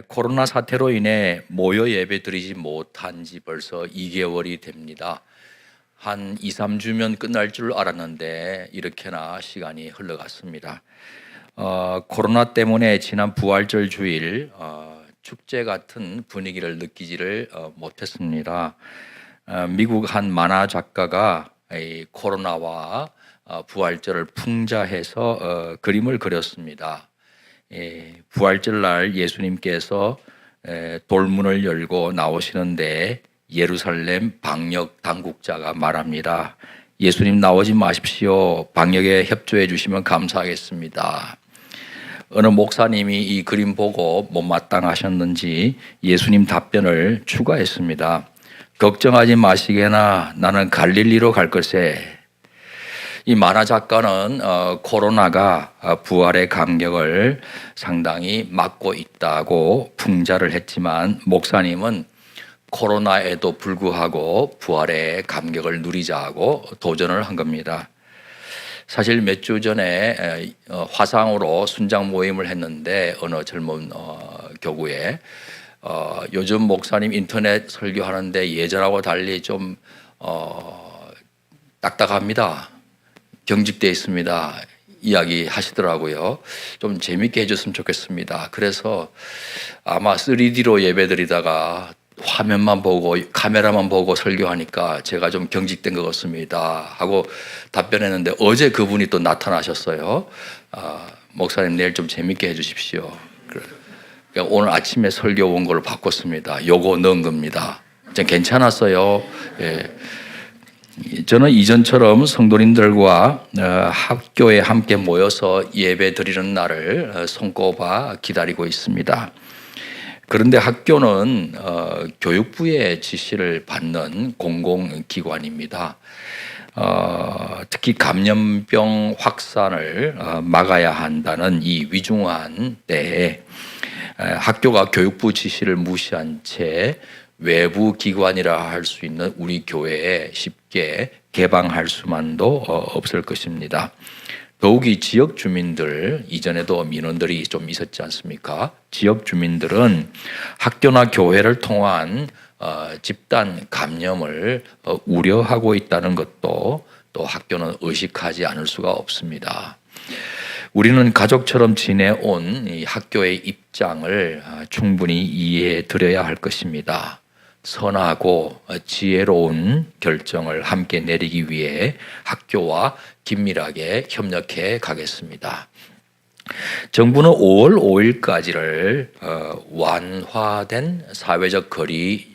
코로나 사태로 인해 모여 예배 드리지 못한 지 벌써 2개월이 됩니다. 한 2, 3주면 끝날 줄 알았는데 이렇게나 시간이 흘러갔습니다. 코로나 때문에 지난 부활절 주일 축제 같은 분위기를 느끼지를 못했습니다. 미국 한 만화 작가가 이 코로나와 부활절을 풍자해서 그림을 그렸습니다. 부활절 날 예수님께서 돌문을 열고 나오시는데 예루살렘 방역 당국자가 말합니다. 예수님 나오지 마십시오. 방역에 협조해 주시면 감사하겠습니다. 어느 목사님이 이 그림 보고 못마땅하셨는지 예수님 답변을 추가했습니다. 걱정하지 마시게나 나는 갈릴리로 갈 것에. 이 만화 작가는 코로나가 부활의 감격을 상당히 막고 있다고 풍자를 했지만 목사님은 코로나에도 불구하고 부활의 감격을 누리자고 도전을 한 겁니다. 사실 몇 주 전에 화상으로 순장 모임을 했는데 어느 젊은 교구에 요즘 목사님 인터넷 설교하는데 예전하고 달리 좀 딱딱합니다. 경직되어 있습니다. 이야기 하시더라고요. 좀 재밌게 해줬으면 좋겠습니다. 그래서 아마 3D로 예배드리다가 화면만 보고 카메라만 보고 설교하니까 제가 좀 경직된 것 같습니다 하고 답변했는데 어제 그분이 또 나타나셨어요. 목사님 내일 좀 재밌게 해주십시오. 그러니까 오늘 아침에 설교 원고를 바꿨습니다. 요거 넣은 겁니다. 괜찮았어요. 예. 저는 이전처럼 성도님들과 학교에 함께 모여서 예배 드리는 날을 손꼽아 기다리고 있습니다. 그런데 학교는 교육부의 지시를 받는 공공기관입니다. 특히 감염병 확산을 막아야 한다는 이 위중한 때에 학교가 교육부 지시를 무시한 채 외부 기관이라 할 수 있는 우리 교회에 쉽게 개방할 수만도 없을 것입니다. 더욱이 지역 주민들, 이전에도 민원들이 좀 있었지 않습니까? 지역 주민들은 학교나 교회를 통한 집단 감염을 우려하고 있다는 것도 또 학교는 의식하지 않을 수가 없습니다. 우리는 가족처럼 지내온 이 학교의 입장을 충분히 이해해 드려야 할 것입니다. 선하고 지혜로운 결정을 함께 내리기 위해 학교와 긴밀하게 협력해 가겠습니다. 정부는 5월 5일까지를 완화된 사회적 거리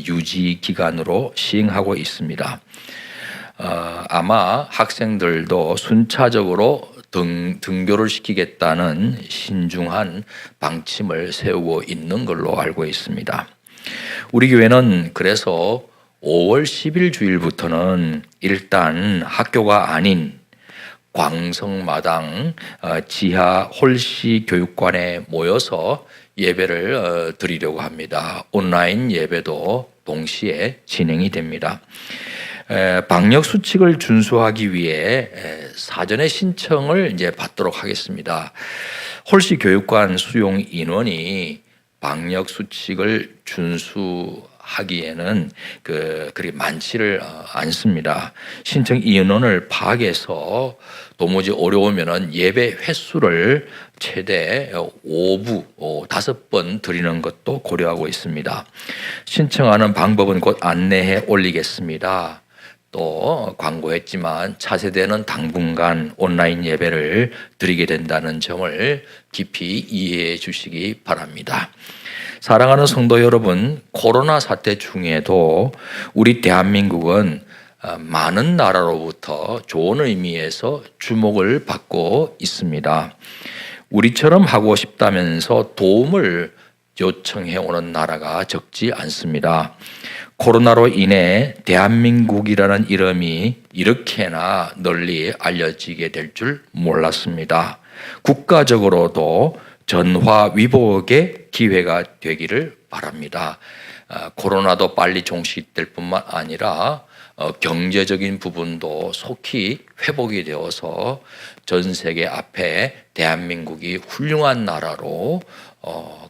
유지 기간으로 시행하고 있습니다. 아마 학생들도 순차적으로 등교를 시키겠다는 신중한 방침을 세우고 있는 걸로 알고 있습니다. 우리 교회는 그래서 5월 10일 주일부터는 일단 학교가 아닌 광성마당 지하 홀씨 교육관에 모여서 예배를 드리려고 합니다. 온라인 예배도 동시에 진행이 됩니다. 방역 수칙을 준수하기 위해 사전에 신청을 이제 받도록 하겠습니다. 홀씨 교육관 수용 인원이 방역 수칙을 준수하기에는 그리 많지를 않습니다. 신청 인원을 파악해서 도무지 어려우면은 예배 횟수를 최대 5번 드리는 것도 고려하고 있습니다. 신청하는 방법은 곧 안내해 올리겠습니다. 또 광고했지만 차세대는 당분간 온라인 예배를 드리게 된다는 점을 깊이 이해해 주시기 바랍니다. 사랑하는 성도 여러분, 코로나 사태 중에도 우리 대한민국은 많은 나라로부터 좋은 의미에서 주목을 받고 있습니다. 우리처럼 하고 싶다면서 도움을 요청해 오는 나라가 적지 않습니다. 코로나로 인해 대한민국이라는 이름이 이렇게나 널리 알려지게 될 줄 몰랐습니다. 국가적으로도 전화위복의 기회가 되기를 바랍니다. 코로나도 빨리 종식될 뿐만 아니라 경제적인 부분도 속히 회복이 되어서 전 세계 앞에 대한민국이 훌륭한 나라로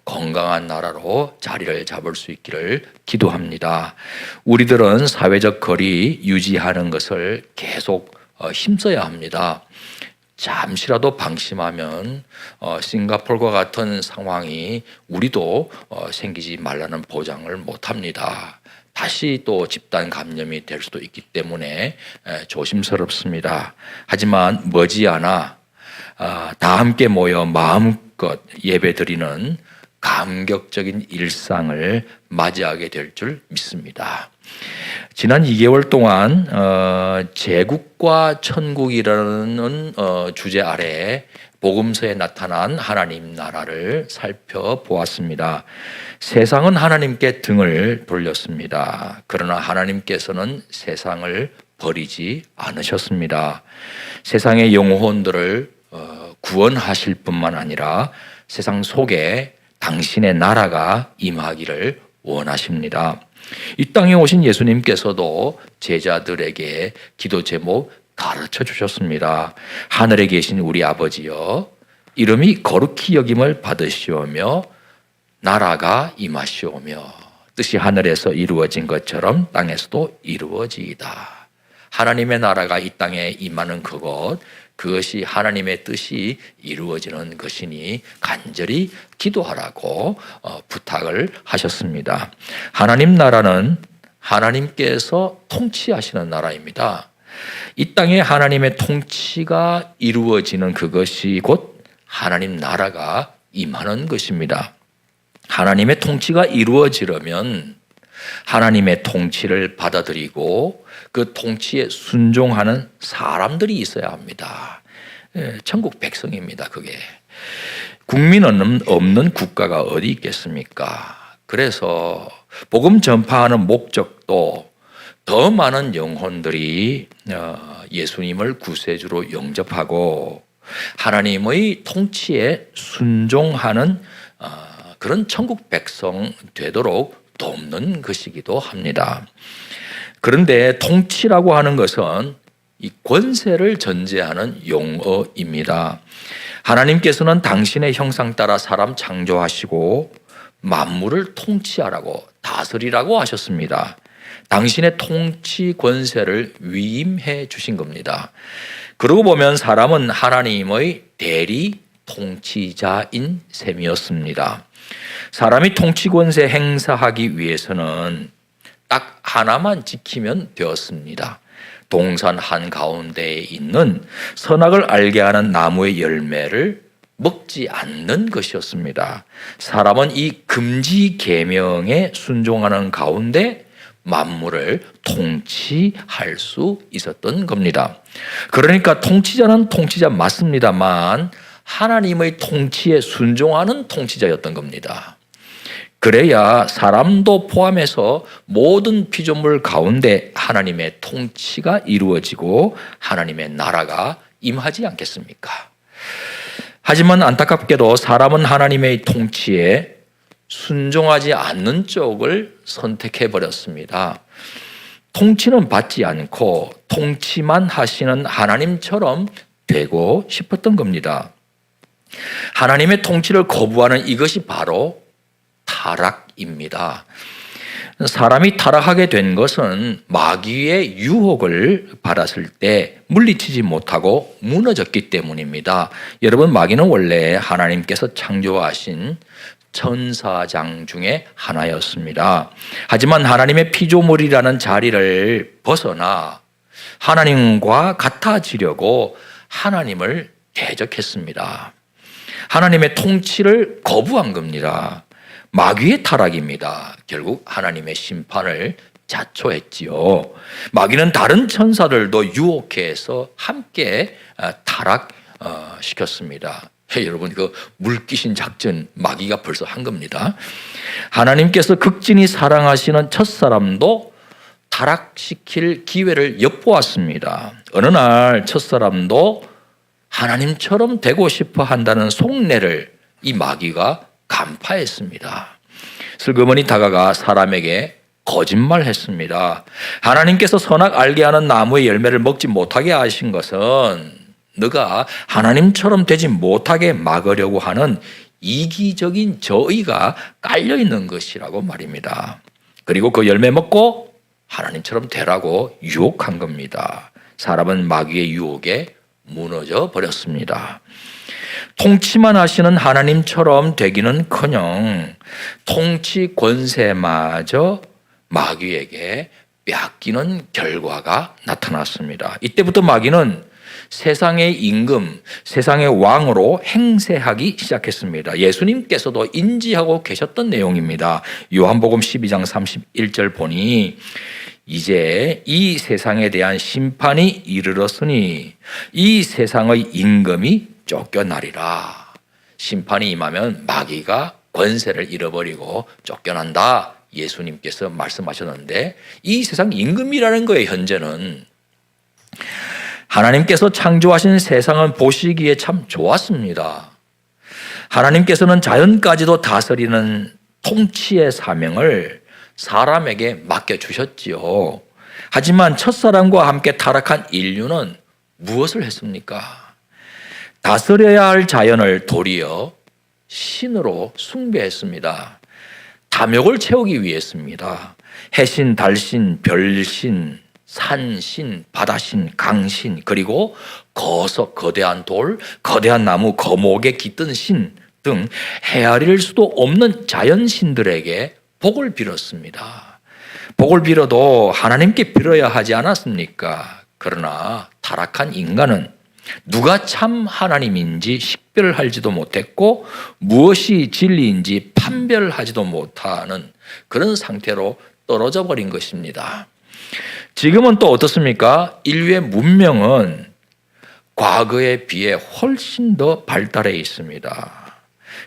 건강한 나라로 자리를 잡을 수 있기를 기도합니다. 우리들은 사회적 거리 유지하는 것을 계속 힘써야 합니다. 잠시라도 방심하면 싱가포르와 같은 상황이 우리도 생기지 말라는 보장을 못합니다. 다시 또 집단 감염이 될 수도 있기 때문에 조심스럽습니다. 하지만 머지않아 다 함께 모여 마음껏 예배드리는 감격적인 일상을 맞이하게 될 줄 믿습니다. 지난 2개월 동안 제국과 천국이라는 주제 아래 복음서에 나타난 하나님 나라를 살펴보았습니다. 세상은 하나님께 등을 돌렸습니다. 그러나 하나님께서는 세상을 버리지 않으셨습니다. 세상의 영혼들을 구원하실 뿐만 아니라 세상 속에 당신의 나라가 임하기를 원하십니다. 이 땅에 오신 예수님께서도 제자들에게 기도 제목 가르쳐 주셨습니다. 하늘에 계신 우리 아버지여, 이름이 거룩히 여김을 받으시오며 나라가 임하시오며 뜻이 하늘에서 이루어진 것처럼 땅에서도 이루어지이다. 하나님의 나라가 이 땅에 임하는 그것이 하나님의 뜻이 이루어지는 것이니 간절히 기도하라고 부탁을 하셨습니다. 하나님 나라는 하나님께서 통치하시는 나라입니다. 이 땅에 하나님의 통치가 이루어지는 그것이 곧 하나님 나라가 임하는 것입니다. 하나님의 통치가 이루어지려면 하나님의 통치를 받아들이고 그 통치에 순종하는 사람들이 있어야 합니다. 천국 백성입니다. 그게 국민은 없는 국가가 어디 있겠습니까? 그래서 복음 전파하는 목적도 더 많은 영혼들이 예수님을 구세주로 영접하고 하나님의 통치에 순종하는 그런 천국 백성 되도록 돕는 것이기도 합니다. 그런데 통치라고 하는 것은 이 권세를 전제하는 용어입니다. 하나님께서는 당신의 형상 따라 사람 창조하시고 만물을 통치하라고 다스리라고 하셨습니다. 당신의 통치 권세를 위임해 주신 겁니다. 그러고 보면 사람은 하나님의 대리 통치자인 셈이었습니다. 사람이 통치 권세 행사하기 위해서는 딱 하나만 지키면 되었습니다. 동산 한가운데에 있는 선악을 알게 하는 나무의 열매를 먹지 않는 것이었습니다. 사람은 이 금지 계명에 순종하는 가운데 만물을 통치할 수 있었던 겁니다. 그러니까 통치자는 통치자 맞습니다만 하나님의 통치에 순종하는 통치자였던 겁니다. 그래야 사람도 포함해서 모든 피조물 가운데 하나님의 통치가 이루어지고 하나님의 나라가 임하지 않겠습니까? 하지만 안타깝게도 사람은 하나님의 통치에 순종하지 않는 쪽을 선택해 버렸습니다. 통치는 받지 않고 통치만 하시는 하나님처럼 되고 싶었던 겁니다. 하나님의 통치를 거부하는 이것이 바로 타락입니다. 사람이 타락하게 된 것은 마귀의 유혹을 받았을 때 물리치지 못하고 무너졌기 때문입니다. 여러분, 마귀는 원래 하나님께서 창조하신 천사장 중에 하나였습니다. 하지만 하나님의 피조물이라는 자리를 벗어나 하나님과 같아지려고 하나님을 대적했습니다. 하나님의 통치를 거부한 겁니다. 마귀의 타락입니다. 결국 하나님의 심판을 자초했지요. 마귀는 다른 천사들도 유혹해서 함께 타락시켰습니다. 여러분, 그 물귀신 작전 마귀가 벌써 한 겁니다. 하나님께서 극진히 사랑하시는 첫사람도 타락시킬 기회를 엿보았습니다. 어느 날 첫사람도 하나님처럼 되고 싶어 한다는 속내를 이 마귀가 간파했습니다. 슬그머니 다가가 사람에게 거짓말했습니다. 하나님께서 선악 알게 하는 나무의 열매를 먹지 못하게 하신 것은 너가 하나님처럼 되지 못하게 막으려고 하는 이기적인 저의가 깔려 있는 것이라고 말입니다. 그리고 그 열매 먹고 하나님처럼 되라고 유혹한 겁니다. 사람은 마귀의 유혹에 무너져 버렸습니다. 통치만 하시는 하나님처럼 되기는커녕 통치 권세마저 마귀에게 빼앗기는 결과가 나타났습니다. 이때부터 마귀는 세상의 임금, 세상의 왕으로 행세하기 시작했습니다. 예수님께서도 인지하고 계셨던 내용입니다. 요한복음 12장 31절 보니 이제 이 세상에 대한 심판이 이르렀으니 이 세상의 임금이 쫓겨나리라. 심판이 임하면 마귀가 권세를 잃어버리고 쫓겨난다. 예수님께서 말씀하셨는데 이 세상 임금이라는 거예요. 현재는 하나님께서 창조하신 세상은 보시기에 참 좋았습니다. 하나님께서는 자연까지도 다스리는 통치의 사명을 사람에게 맡겨주셨지요. 하지만 첫사람과 함께 타락한 인류는 무엇을 했습니까? 다스려야 할 자연을 도리어 신으로 숭배했습니다. 탐욕을 채우기 위해서입니다. 해신, 달신, 별신, 산신, 바다신, 강신, 그리고 거석, 거대한 돌, 거대한 나무, 거목에 깃든 신 등 헤아릴 수도 없는 자연신들에게 복을 빌었습니다. 복을 빌어도 하나님께 빌어야 하지 않았습니까? 그러나 타락한 인간은 누가 참 하나님인지 식별하지도 못했고 무엇이 진리인지 판별하지도 못하는 그런 상태로 떨어져 버린 것입니다. 지금은 또 어떻습니까? 인류의 문명은 과거에 비해 훨씬 더 발달해 있습니다.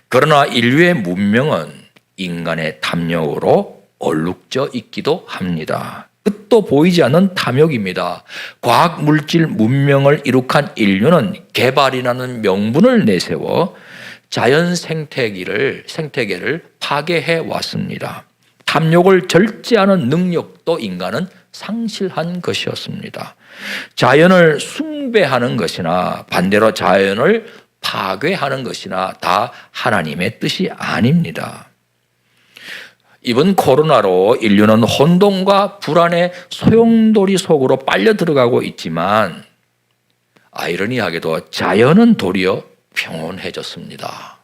그러나 인류의 문명은 인간의 탐욕으로 얼룩져 있기도 합니다. 끝도 보이지 않는 탐욕입니다. 과학 물질 문명을 이룩한 인류는 개발이라는 명분을 내세워 자연 생태계를 파괴해 왔습니다. 탐욕을 절제하는 능력도 인간은 상실한 것이었습니다. 자연을 숭배하는 것이나 반대로 자연을 파괴하는 것이나 다 하나님의 뜻이 아닙니다. 이번 코로나로 인류는 혼돈과 불안의 소용돌이 속으로 빨려 들어가고 있지만 아이러니하게도 자연은 도리어 평온해졌습니다.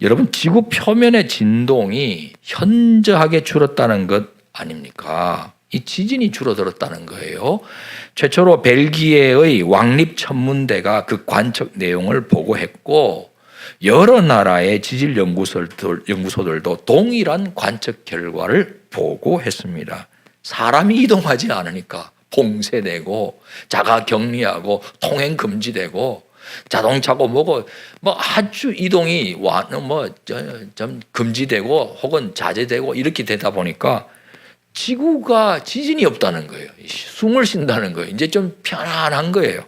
여러분, 지구 표면의 진동이 현저하게 줄었다는 것 아닙니까? 이 지진이 줄어들었다는 거예요. 최초로 벨기에의 왕립천문대가 그 관측 내용을 보고했고 여러 나라의 지질 연구소들도 동일한 관측 결과를 보고했습니다. 사람이 이동하지 않으니까 봉쇄되고 자가 격리하고 통행 금지되고 자동차고 뭐고 뭐 아주 이동이 좀 금지되고 혹은 자제되고 이렇게 되다 보니까 지구가 지진이 없다는 거예요. 숨을 쉰다는 거예요. 이제 좀 편안한 거예요.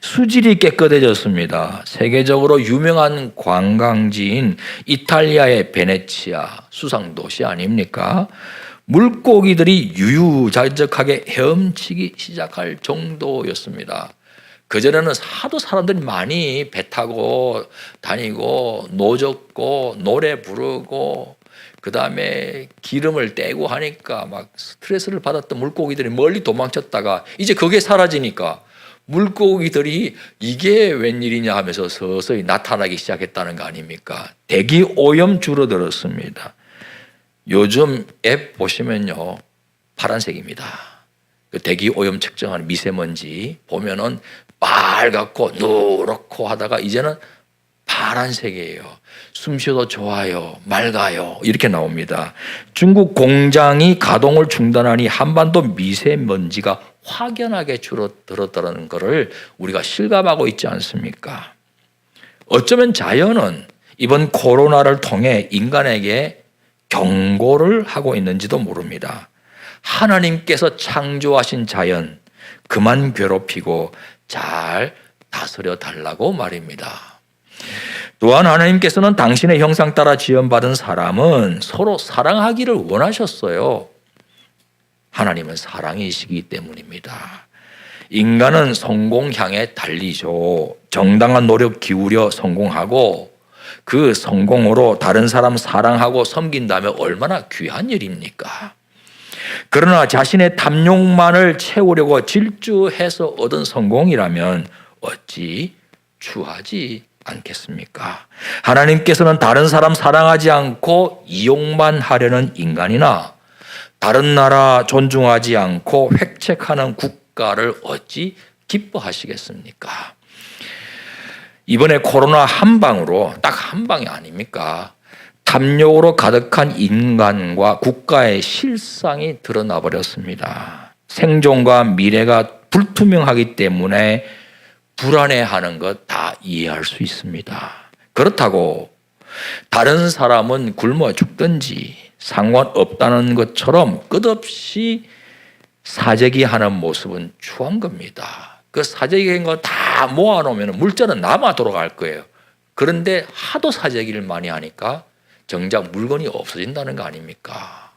수질이 깨끗해졌습니다. 세계적으로 유명한 관광지인 이탈리아의 베네치아 수상도시 아닙니까? 물고기들이 유유자적하게 헤엄치기 시작할 정도였습니다. 그전에는 하도 사람들이 많이 배 타고 다니고 노젓고 노래 부르고 그 다음에 기름을 떼고 하니까 막 스트레스를 받았던 물고기들이 멀리 도망쳤다가 이제 그게 사라지니까 물고기들이 이게 웬일이냐 하면서 서서히 나타나기 시작했다는 거 아닙니까? 대기 오염 줄어들었습니다. 요즘 앱 보시면요 파란색입니다. 그 대기 오염 측정하는 미세먼지 보면은 빨갛고 누렇고 하다가 이제는 파란색이에요. 숨 쉬어도 좋아요, 맑아요 이렇게 나옵니다. 중국 공장이 가동을 중단하니 한반도 미세먼지가 확연하게 줄어들었다는 것을 우리가 실감하고 있지 않습니까? 어쩌면 자연은 이번 코로나를 통해 인간에게 경고를 하고 있는지도 모릅니다. 하나님께서 창조하신 자연 그만 괴롭히고 잘 다스려 달라고 말입니다. 또한 하나님께서는 당신의 형상 따라 지음받은 사람은 서로 사랑하기를 원하셨어요. 하나님은 사랑이시기 때문입니다. 인간은 성공 향해 달리죠. 정당한 노력 기울여 성공하고 그 성공으로 다른 사람 사랑하고 섬긴다면 얼마나 귀한 일입니까? 그러나 자신의 탐욕만을 채우려고 질주해서 얻은 성공이라면 어찌 추하지 않겠습니까? 하나님께서는 다른 사람 사랑하지 않고 이용만 하려는 인간이나 다른 나라 존중하지 않고 획책하는 국가를 어찌 기뻐하시겠습니까? 이번에 코로나 한 방으로 딱 한 방이 아닙니까? 탐욕으로 가득한 인간과 국가의 실상이 드러나 버렸습니다. 생존과 미래가 불투명하기 때문에 불안해하는 것 다 이해할 수 있습니다. 그렇다고 다른 사람은 굶어 죽든지 상관없다는 것처럼 끝없이 사재기하는 모습은 추한 겁니다. 그 사재기한 거 다 모아놓으면 물자는 남아 돌아갈 거예요. 그런데 하도 사재기를 많이 하니까 정작 물건이 없어진다는 거 아닙니까?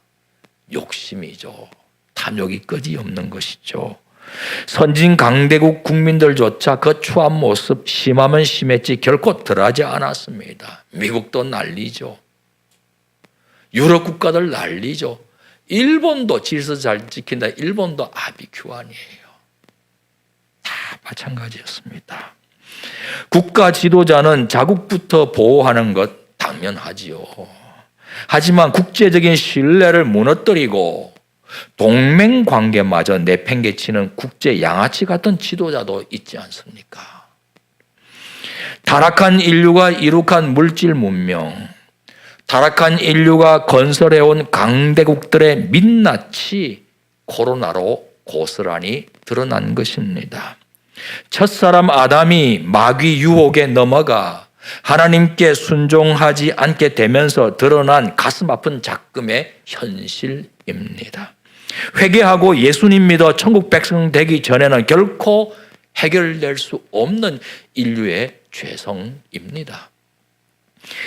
욕심이죠. 탐욕이 끄지없는 것이죠. 선진 강대국 국민들조차 그 추한 모습 심하면 심했지 결코 덜하지 않았습니다. 미국도 난리죠. 유럽 국가들 난리죠. 일본도 질서 잘 지킨다. 일본도 아비규환이에요. 다 마찬가지였습니다. 국가 지도자는 자국부터 보호하는 것 당연하지요. 하지만 국제적인 신뢰를 무너뜨리고 동맹관계마저 내팽개치는 국제 양아치 같은 지도자도 있지 않습니까? 타락한 인류가 이룩한 물질 문명, 타락한 인류가 건설해온 강대국들의 민낯이 코로나로 고스란히 드러난 것입니다. 첫사람 아담이 마귀 유혹에 넘어가 하나님께 순종하지 않게 되면서 드러난 가슴 아픈 작금의 현실입니다. 회개하고 예수님 믿어 천국 백성 되기 전에는 결코 해결될 수 없는 인류의 죄성입니다.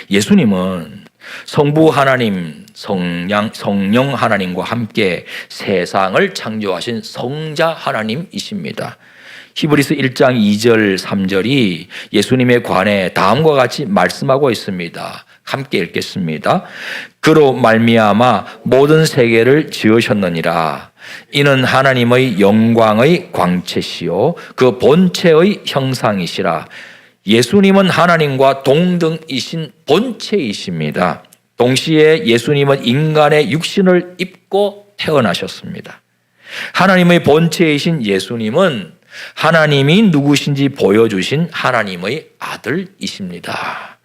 예수님은 성부 하나님, 성령 하나님과 함께 세상을 창조하신 성자 하나님이십니다. 히브리서 1장 2절 3절이 예수님에 관해 다음과 같이 말씀하고 있습니다. 함께 읽겠습니다. 그로 말미암아 모든 세계를 지으셨느니라. 이는 하나님의 영광의 광채시요 그 본체의 형상이시라. 예수님은 하나님과 동등이신 본체이십니다. 동시에 예수님은 인간의 육신을 입고 태어나셨습니다. 하나님의 본체이신 예수님은 하나님이 누구신지 보여주신 하나님의 아들이십니다.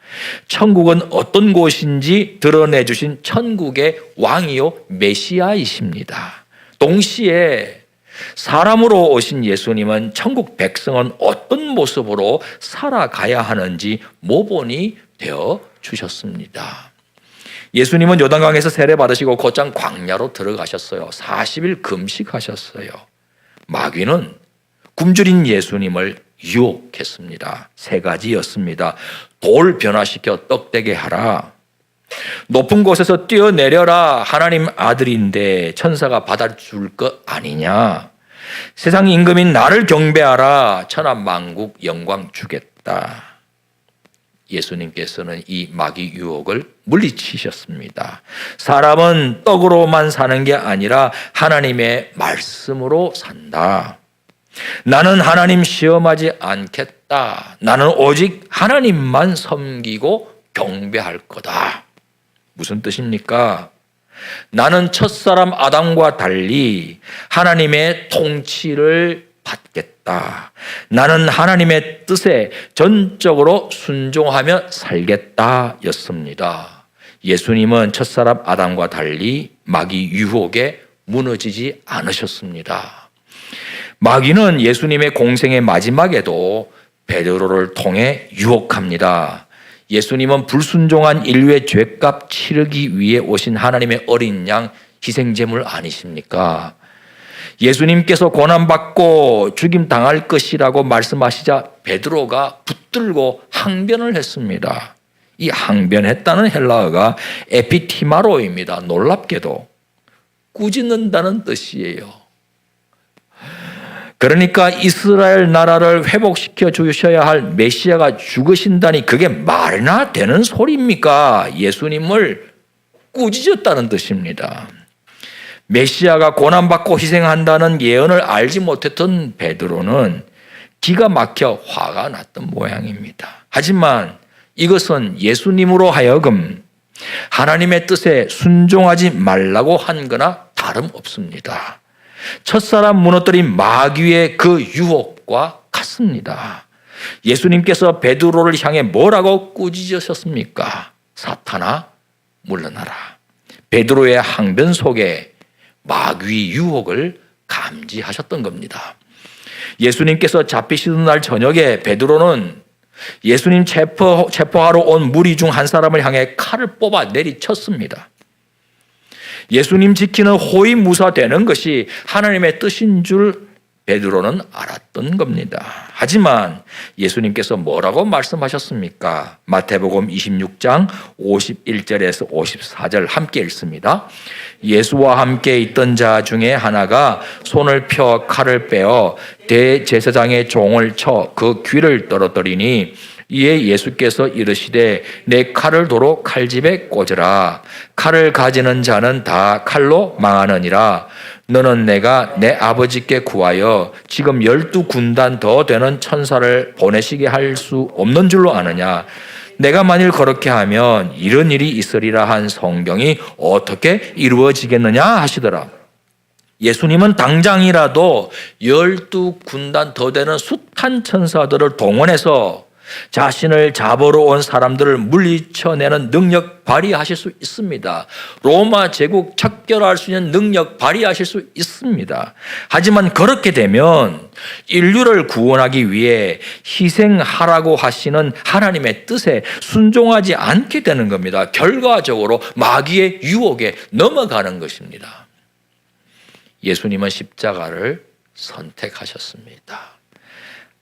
천국은 어떤 곳인지 드러내주신 천국의 왕이요 메시아이십니다. 동시에 사람으로 오신 예수님은 천국 백성은 어떤 모습으로 살아가야 하는지 모본이 되어 주셨습니다. 예수님은 요단강에서 세례 받으시고 곧장 광야로 들어가셨어요. 40일 금식하셨어요. 마귀는 굶주린 예수님을 유혹했습니다. 세 가지였습니다. 돌 변화시켜 떡되게 하라. 높은 곳에서 뛰어내려라. 하나님 아들인데 천사가 받아줄 것 아니냐. 세상 임금인 나를 경배하라. 천하만국 영광 주겠다. 예수님께서는 이 마귀 유혹을 물리치셨습니다. 사람은 떡으로만 사는 게 아니라 하나님의 말씀으로 산다. 나는 하나님 시험하지 않겠다. 나는 오직 하나님만 섬기고 경배할 거다. 무슨 뜻입니까? 나는 첫사람 아담과 달리 하나님의 통치를 받겠다. 나는 하나님의 뜻에 전적으로 순종하며 살겠다 였습니다. 예수님은 첫사람 아담과 달리 마귀 유혹에 무너지지 않으셨습니다. 마귀는 예수님의 공생의 마지막에도 베드로를 통해 유혹합니다. 예수님은 불순종한 인류의 죄값 치르기 위해 오신 하나님의 어린 양 희생제물 아니십니까? 예수님께서 고난받고 죽임당할 것이라고 말씀하시자 베드로가 붙들고 항변을 했습니다. 이 항변했다는 헬라어가 에피티마로입니다. 놀랍게도 꾸짖는다는 뜻이에요. 그러니까 이스라엘 나라를 회복시켜 주셔야 할 메시아가 죽으신다니 그게 말이나 되는 소리입니까? 예수님을 꾸짖었다는 뜻입니다. 메시아가 고난받고 희생한다는 예언을 알지 못했던 베드로는 기가 막혀 화가 났던 모양입니다. 하지만 이것은 예수님으로 하여금 하나님의 뜻에 순종하지 말라고 한 거나 다름없습니다. 첫사람 무너뜨린 마귀의 그 유혹과 같습니다. 예수님께서 베드로를 향해 뭐라고 꾸짖으셨습니까? 사탄아 물러나라. 베드로의 항변 속에 마귀의 유혹을 감지하셨던 겁니다. 예수님께서 잡히시던 날 저녁에 베드로는 예수님 체포하러 온 무리 중 한 사람을 향해 칼을 뽑아 내리쳤습니다. 예수님 지키는 호위무사되는 것이 하나님의 뜻인 줄 베드로는 알았던 겁니다. 하지만 예수님께서 뭐라고 말씀하셨습니까? 마태복음 26장 51절에서 54절 함께 읽습니다. 예수와 함께 있던 자 중에 하나가 손을 펴 칼을 빼어 대제사장의 종을 쳐 그 귀를 떨어뜨리니 이에 예수께서 이르시되 내 칼을 도로 칼집에 꽂으라. 칼을 가지는 자는 다 칼로 망하느니라. 너는 내가 내 아버지께 구하여 지금 12군단 더 되는 천사를 보내시게 할 수 없는 줄로 아느냐. 내가 만일 그렇게 하면 이런 일이 있으리라 한 성경이 어떻게 이루어지겠느냐 하시더라. 예수님은 당장이라도 12군단 더 되는 숱한 천사들을 동원해서 자신을 잡으러 온 사람들을 물리쳐내는 능력 발휘하실 수 있습니다. 로마 제국 척결할 수 있는 능력 발휘하실 수 있습니다. 하지만 그렇게 되면 인류를 구원하기 위해 희생하라고 하시는 하나님의 뜻에 순종하지 않게 되는 겁니다. 결과적으로 마귀의 유혹에 넘어가는 것입니다. 예수님은 십자가를 선택하셨습니다.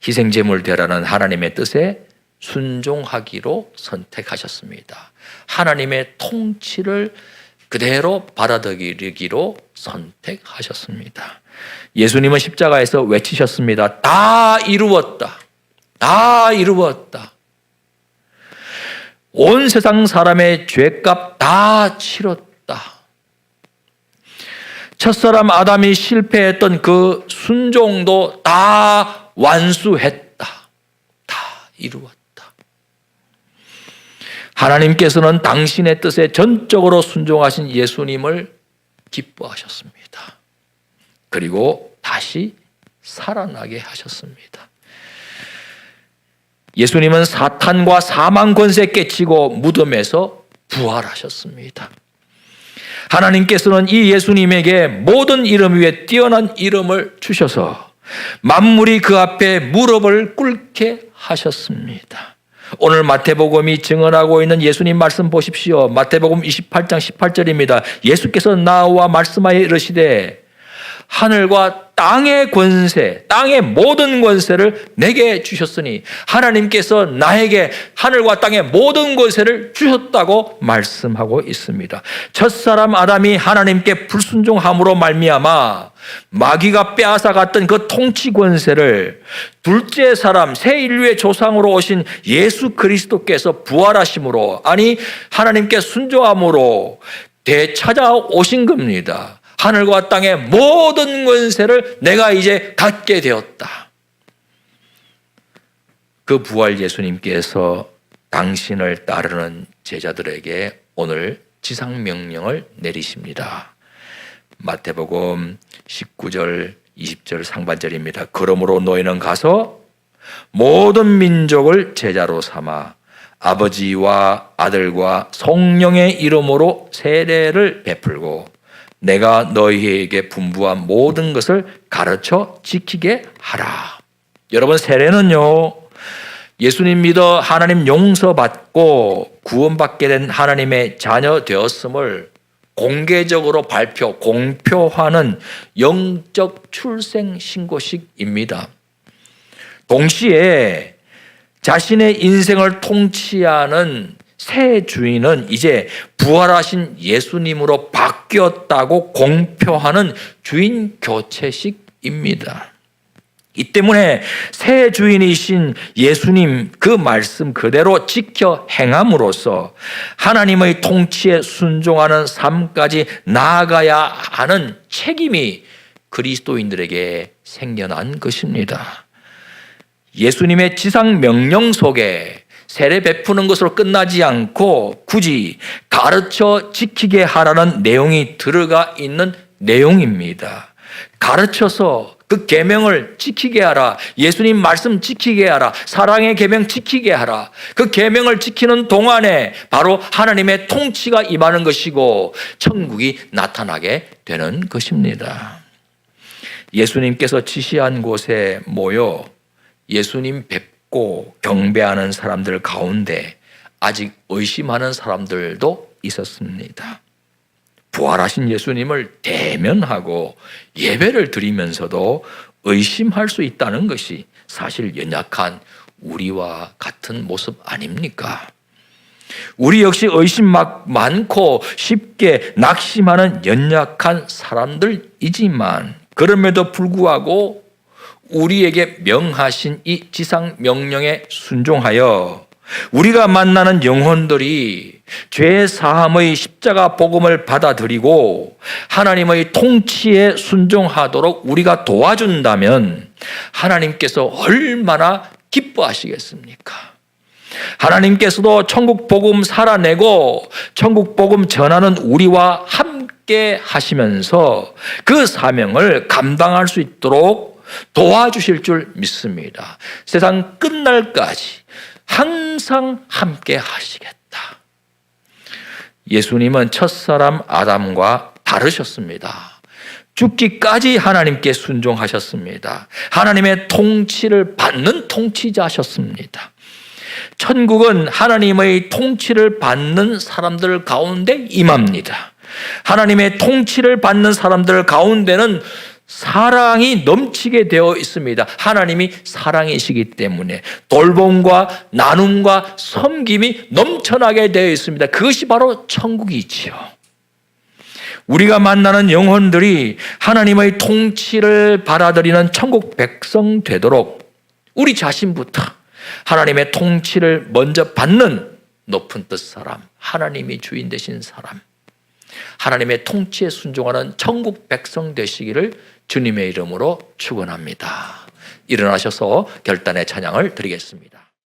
희생제물 되라는 하나님의 뜻에 순종하기로 선택하셨습니다. 하나님의 통치를 그대로 받아들이기로 선택하셨습니다. 예수님은 십자가에서 외치셨습니다. 다 이루었다. 다 이루었다. 온 세상 사람의 죄값 다 치렀다. 첫사람 아담이 실패했던 그 순종도 다 완수했다. 다 이루었다. 하나님께서는 당신의 뜻에 전적으로 순종하신 예수님을 기뻐하셨습니다. 그리고 다시 살아나게 하셨습니다. 예수님은 사탄과 사망 권세 깨치고 무덤에서 부활하셨습니다. 하나님께서는 이 예수님에게 모든 이름 위에 뛰어난 이름을 주셔서 만물이 그 앞에 무릎을 꿇게 하셨습니다. 오늘 마태복음이 증언하고 있는 예수님 말씀 보십시오. 마태복음 28장 18절입니다. 예수께서 나와 말씀하여 이르시되 하늘과 땅의 권세, 땅의 모든 권세를 내게 주셨으니 하나님께서 나에게 하늘과 땅의 모든 권세를 주셨다고 말씀하고 있습니다. 첫사람 아담이 하나님께 불순종함으로 말미암아 마귀가 빼앗아갔던 그 통치 권세를 둘째 사람 새 인류의 조상으로 오신 예수 그리스도께서 부활하심으로, 아니 하나님께 순종함으로 되찾아오신 겁니다. 하늘과 땅의 모든 권세를 내가 이제 갖게 되었다. 그 부활 예수님께서 당신을 따르는 제자들에게 오늘 지상명령을 내리십니다. 마태복음 19절 20절 상반절입니다. 그러므로 너희는 가서 모든 민족을 제자로 삼아 아버지와 아들과 성령의 이름으로 세례를 베풀고 내가 너희에게 분부한 모든 것을 가르쳐 지키게 하라. 여러분, 세례는요, 예수님 믿어 하나님 용서받고 구원받게 된 하나님의 자녀 되었음을 공개적으로 공표하는 영적 출생 신고식입니다. 동시에 자신의 인생을 통치하는 새 주인은 이제 부활하신 예수님으로 바뀌었다고 공표하는 주인 교체식입니다. 이 때문에 새 주인이신 예수님 그 말씀 그대로 지켜 행함으로써 하나님의 통치에 순종하는 삶까지 나아가야 하는 책임이 그리스도인들에게 생겨난 것입니다. 예수님의 지상 명령 속에 세례 베푸는 것으로 끝나지 않고 굳이 가르쳐 지키게 하라는 내용이 들어가 있는 내용입니다. 가르쳐서 그 계명을 지키게 하라. 예수님 말씀 지키게 하라. 사랑의 계명 지키게 하라. 그 계명을 지키는 동안에 바로 하나님의 통치가 임하는 것이고 천국이 나타나게 되는 것입니다. 예수님께서 지시한 곳에 모여 예수님 뵙고 경배하는 사람들 가운데 아직 의심하는 사람들도 있었습니다. 부활하신 예수님을 대면하고 예배를 드리면서도 의심할 수 있다는 것이 사실 연약한 우리와 같은 모습 아닙니까? 우리 역시 의심 많고 쉽게 낙심하는 연약한 사람들이지만 그럼에도 불구하고 우리에게 명하신 이 지상 명령에 순종하여 우리가 만나는 영혼들이 죄 사함의 십자가 복음을 받아들이고 하나님의 통치에 순종하도록 우리가 도와준다면 하나님께서 얼마나 기뻐하시겠습니까? 하나님께서도 천국 복음 살아내고 천국 복음 전하는 우리와 함께 하시면서 그 사명을 감당할 수 있도록 도와주실 줄 믿습니다. 세상 끝날까지 항상 함께 하시겠다. 예수님은 첫사람 아담과 다르셨습니다. 죽기까지 하나님께 순종하셨습니다. 하나님의 통치를 받는 통치자셨습니다. 천국은 하나님의 통치를 받는 사람들 가운데 임합니다. 하나님의 통치를 받는 사람들 가운데는 사랑이 넘치게 되어 있습니다. 하나님이 사랑이시기 때문에 돌봄과 나눔과 섬김이 넘쳐나게 되어 있습니다. 그것이 바로 천국이지요. 우리가 만나는 영혼들이 하나님의 통치를 받아들이는 천국 백성 되도록 우리 자신부터 하나님의 통치를 먼저 받는 높은 뜻 사람, 하나님이 주인 되신 사람, 하나님의 통치에 순종하는 천국 백성 되시기를 주님의 이름으로 축원합니다. 일어나셔서 결단의 찬양을 드리겠습니다.